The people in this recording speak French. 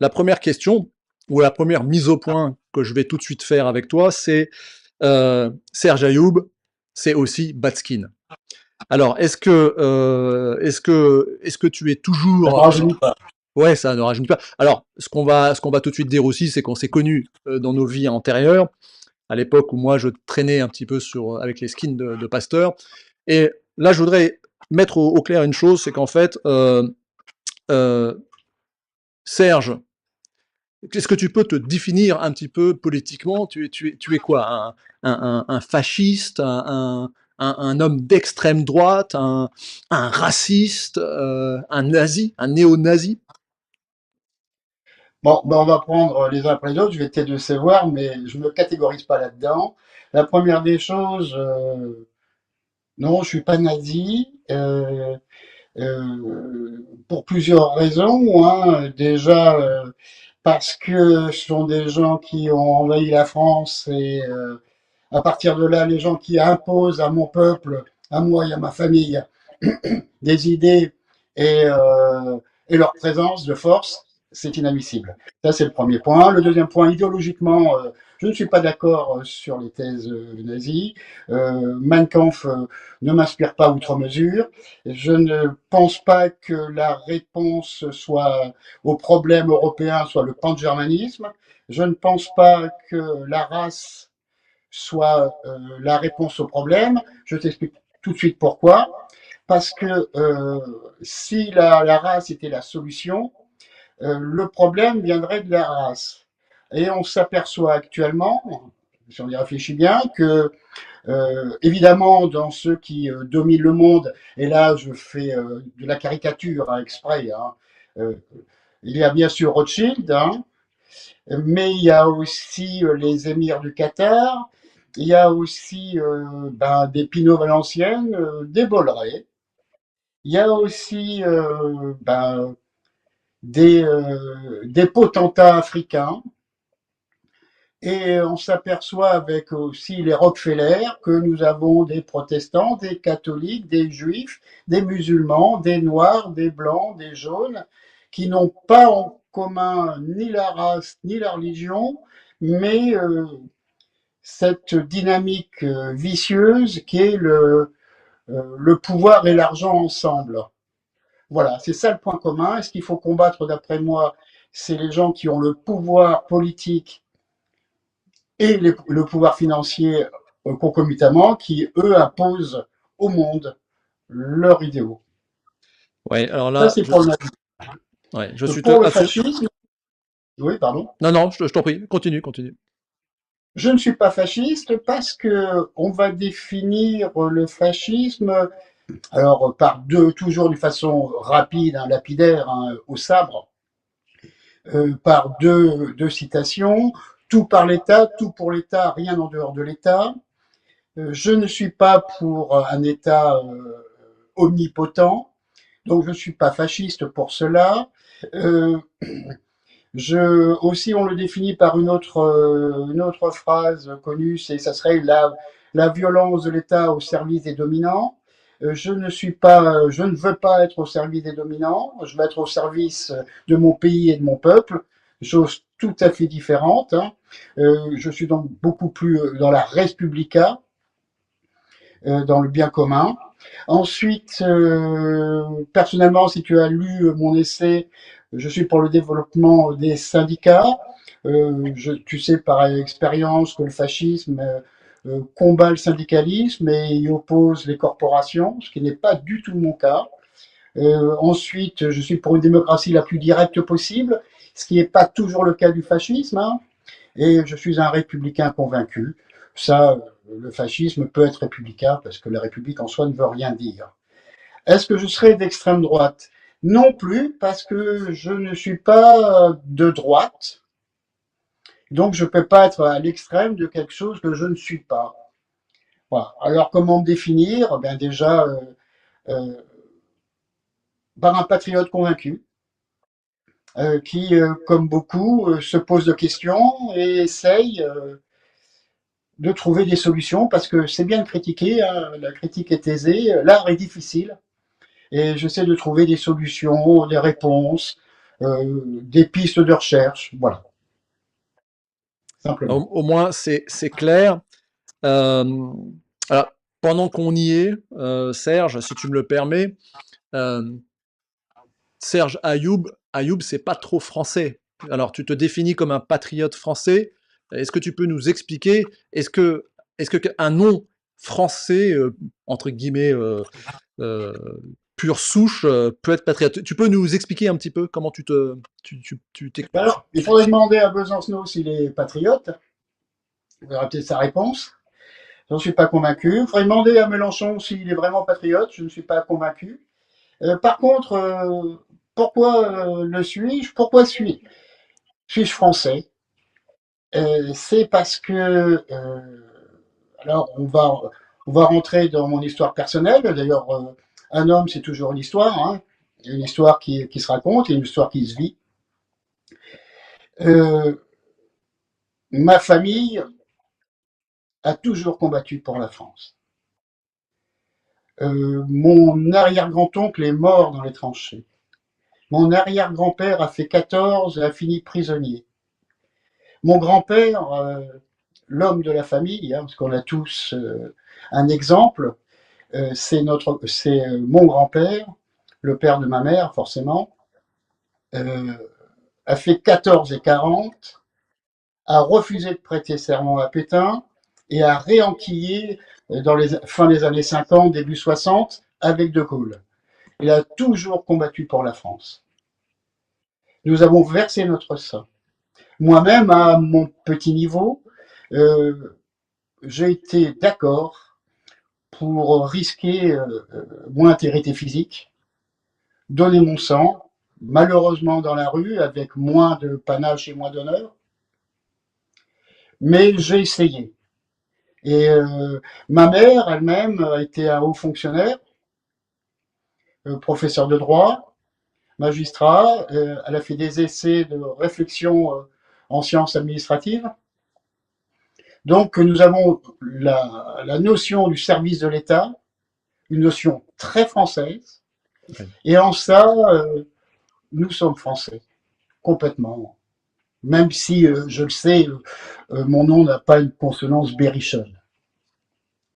la première question, ou la première mise au point que je vais tout de suite faire avec toi, c'est Serge Ayoub, c'est aussi Batskin. Alors, est-ce que tu es Ça ne toujours rajeunit pas. ouais, ça ne rajeunit pas. Alors, ce qu'on va tout de suite dire aussi, c'est qu'on s'est connus dans nos vies antérieures, à l'époque où moi je traînais un petit peu avec les skins de Pasteur. Et là, je voudrais mettre au clair une chose, c'est qu'en fait, euh, Serge, est-ce que tu peux te définir un petit peu politiquement? Tu es quoi? Un fasciste, un homme d'extrême droite, un raciste, un nazi, un néo-nazi? Bon, ben on va prendre les uns après les autres. Je vais te décevoir, mais je ne me catégorise pas là-dedans. La première des choses, non, je suis pas nazi. Pour plusieurs raisons, hein. Déjà, parce que ce sont des gens qui ont envahi la France et à partir de là, les gens qui imposent à mon peuple, à moi et à ma famille, des idées et, euh, et leur présence de force, c'est inadmissible. Ça, c'est le premier point. Le deuxième point, idéologiquement, je ne suis pas d'accord sur les thèses nazies. Mein Kampf ne m'inspire pas outre mesure. Je ne pense pas que la réponse soit au problème européen soit le pan-germanisme. Je ne pense pas que la race soit la réponse au problème. Je t'explique tout de suite pourquoi. Parce que si la race était la solution, le problème viendrait de la race. Et on s'aperçoit actuellement, si on y réfléchit bien, que évidemment dans ceux qui dominent le monde, et là je fais de la caricature hein, exprès, hein, euh, il y a bien sûr Rothschild, hein, mais il y a aussi les émirs du Qatar, il y a aussi ben, des Pinot Valenciennes, des Bolloré, il y a aussi ben, des potentats africains, et on s'aperçoit avec aussi les Rockefeller que nous avons des protestants, des catholiques, des juifs, des musulmans, des noirs, des blancs, des jaunes, qui n'ont pas en commun ni la race ni la religion, mais cette dynamique vicieuse qui est le pouvoir et l'argent ensemble. Voilà, c'est ça le point commun. Et ce qu'il faut combattre, d'après moi, c'est les gens qui ont le pouvoir politique et le pouvoir financier concomitamment, qui, eux, imposent au monde leurs idéaux. Ouais, alors Ça, là, c'est pour le nazisme. ouais, je suis Pour le absolument. fascisme, oui, pardon. Non, non, je t'en prie, continue, continue. Je ne suis pas fasciste parce que on va définir le fascisme, alors par deux, toujours d'une façon rapide, hein, lapidaire, hein, au sabre, par deux citations. Tout par l'État, tout pour l'État, rien en dehors de l'État. Je ne suis pas pour un État omnipotent, donc je ne suis pas fasciste pour cela. Euh, aussi, on le définit par une autre phrase connue, c'est ça serait la violence de l'État au service des dominants. Je ne veux pas être au service des dominants. Je veux être au service de mon pays et de mon peuple. Chose tout à fait différente. Hein. Je suis donc beaucoup plus dans la respublica, dans le bien commun. Ensuite, personnellement, si tu as lu mon essai, je suis pour le développement des syndicats. Tu sais par expérience que le fascisme combat le syndicalisme et y oppose les corporations, ce qui n'est pas du tout mon cas. Ensuite, je suis pour une démocratie la plus directe possible, ce qui n'est pas toujours le cas du fascisme. Hein. Et je suis un républicain convaincu. Ça, le fascisme peut être républicain parce que la République en soi ne veut rien dire. Est-ce que je serai d'extrême droite? Non plus, parce que je ne suis pas de droite, donc je ne peux pas être à l'extrême de quelque chose que je ne suis pas. Voilà. Alors comment me définir? Ben déjà euh, par un patriote convaincu, qui, comme beaucoup, se pose de questions et essaye de trouver des solutions, parce que c'est bien de critiquer, hein, la critique est aisée, l'art est difficile, et j'essaie de trouver des solutions, des réponses, des pistes de recherche, voilà, Au, simplement. au moins, c'est clair. Euh, alors, pendant qu'on y est, Serge, si tu me le permets, euh, Serge Ayoub, c'est pas trop français. Alors, tu te définis comme un patriote français. Est-ce que tu peux nous expliquer, est-ce que un nom français, entre guillemets, euh, pure souche, peut être patriote? Tu peux nous expliquer un petit peu comment Alors, il faudrait demander à Besancenot s'il est patriote. On verra peut-être sa réponse. Je n'en suis pas convaincu. Il faudrait demander à Mélenchon s'il est vraiment patriote. Je ne suis pas convaincu. Par contre, pourquoi le suis-je? Pourquoi suis-je français? C'est parce que, alors on va rentrer dans mon histoire personnelle. D'ailleurs, un homme, c'est toujours une histoire, hein. Une histoire qui se raconte et une histoire qui se vit. Euh, Ma famille a toujours combattu pour la France. Mon arrière-grand-oncle est mort dans les tranchées. Mon arrière-grand-père a fait 14 et a fini prisonnier. Mon grand-père, l'homme de la famille, hein, parce qu'on a tous un exemple, c'est mon grand-père, le père de ma mère, forcément, euh, a fait 14 et 40, a refusé de prêter serment à Pétain et a réenquillé dans les fin des années 50, début 60, avec De Gaulle. Il a toujours combattu pour la France. Nous avons versé notre sang. Moi-même, à mon petit niveau, euh, j'ai été d'accord pour risquer mon intégrité physique, donner mon sang, malheureusement dans la rue, avec moins de panache et moins d'honneur, mais j'ai essayé. Et ma mère elle-même a été un haut fonctionnaire, professeur de droit, magistrat, elle a fait des essais de réflexion en sciences administratives. Donc nous avons la notion du service de l'État, une notion très française, et en ça, nous sommes français, complètement. Même si, je le sais, mon nom n'a pas une consonance berrichonne.